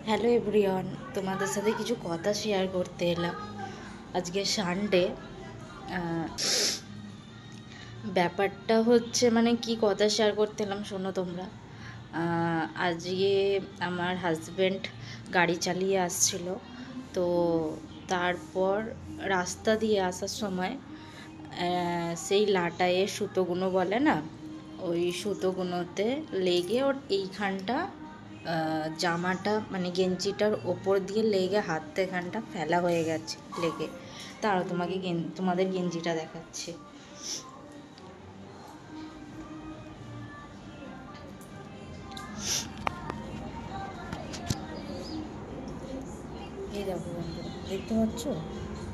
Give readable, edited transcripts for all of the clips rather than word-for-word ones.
Hello everyone, তোমাদের সাথে কিছু কথা শেয়ার করতে এলাম। আজকে সানডে। ব্যাপারটা হচ্ছে মানে কি কথা শেয়ার করতে এলাম শোনো তোমরা। আজকে আমার হাজব্যান্ড গাড়ি চালিয়ে আসছিল, তো তারপর রাস্তা দিয়ে আসার সময় সেই লাটায়ে সুতোগুলো বলে না, ওই সুতোগুলোতে লেগে ওর এইখানটা জামাটা মানে গেঞ্জিটার ওপর দিয়ে লেগে হাতটা এখানটা ফেলা হয়ে গেছে লেগে। তারও তোমাদের গেঞ্জিটা দেখাচ্ছে। এই দেখো বন্ধুরা, দেখতে পাচ্ছ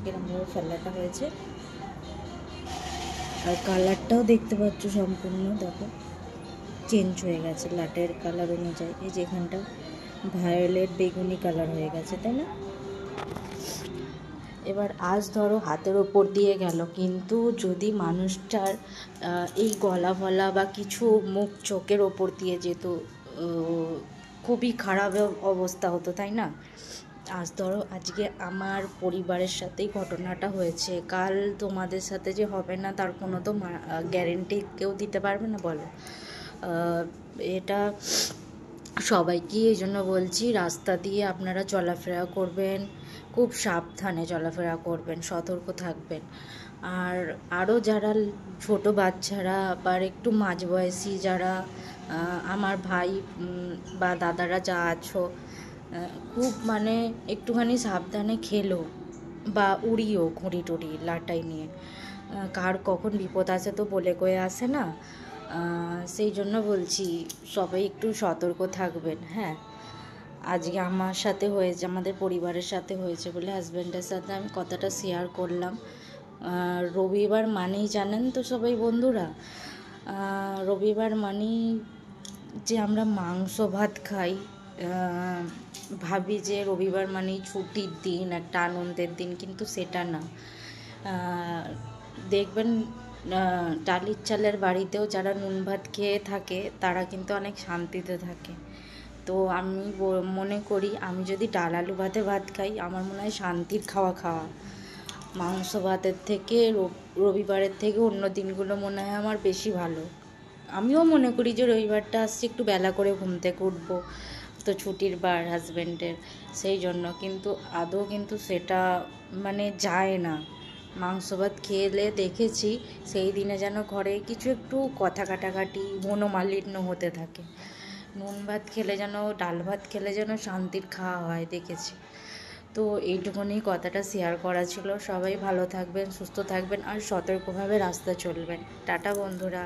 এরকমভাবে ফেলাটা হয়েছে, আর কালারটাও দেখতে পাচ্ছ সম্পূর্ণ দেখো চেঞ্জ হয়ে গেছে লাটের কালার অনুযায়ী। এই যে এখানটা ভায়োলেট বেগুনি কালার হয়ে গেছে, তাই না? এবার আজ ধরো হাতের ওপর দিয়ে গেল, কিন্তু যদি মানুষটার এই গলা ফলা বা কিছু মুখ চোখের ওপর দিয়ে যেত, খুবই খারাপ অবস্থা হতো, তাই না? আজ ধরো আজকে আমার পরিবারের সাথেই ঘটনাটা হয়েছে, কাল তোমাদের সাথে যে হবে না তার কোনো তো গ্যারেন্টি কেউ দিতে পারবে না, বলো। এটা সবাইকে এই জন্য বলছি, রাস্তা দিয়ে আপনারা চলাফেরা করবেন, খুব সাবধানে চলাফেরা করবেন, সতর্ক থাকবেন। আর আরও যারা ছোট বাচ্চারা বা একটু মাঝবয়সী যারা আমার ভাই বা দাদারা যা আছো, খুব মানে একটুখানি সাবধানে খেলো বা উড়িও ঘুড়ি টুড়ি লাটাই নিয়ে। কার কখন বিপদ আসে তো বলে কয়ে আসে না, সেই জন্য বলছি সবাই একটু সতর্ক থাকবেন। হ্যাঁ, আজকে আমার সাথে হয়েছে, আমাদের পরিবারের সাথে হয়েছে বলে হাজব্যান্ডের সাথে আমি কথাটা শেয়ার করলাম। রবিবার মানেই জানেন তো সবাই বন্ধুরা, রবিবার মানেই যে আমরা মাংস ভাত খাই। ভাবি যে রবিবার মানেই ছুটির দিন, একটা আনন্দের দিন, কিন্তু সেটা না। দেখবেন টালির চালের বাড়িতেও যারা নুন ভাত খেয়ে থাকে তারা কিন্তু অনেক শান্তিতে থাকে। তো আমি মনে করি আমি যদি ডাল আলু ভাতে ভাত খাই, আমার মনে হয় শান্তির খাওয়া মাংস ভাতের থেকে রবিবারের থেকে অন্য দিনগুলো মনে হয় আমার বেশি ভালো। আমিও মনে করি যে রবিবারটা আসছে একটু বেলা করে ঘুম থেকে উঠবো, তো ছুটির বার হাজব্যান্ডের, সেই জন্য। কিন্তু আদৌ কিন্তু সেটা মানে যায় না। মাংস ভাত খেলে দেখেছি সেই দিনে যেন ঘরে কিছু একটু কথা কাটাকাটি মনোমালিন্য হতে থাকে। নুন ভাত খেলে যেন, ডাল ভাত খেলে যেন শান্তির খাওয়া হয় দেখেছি। তো এইটুকুনি কথাটা শেয়ার করা ছিল। সবাই ভালো থাকবেন, সুস্থ থাকবেন আর সতর্কভাবে রাস্তা চলবেন। টাটা বন্ধুরা।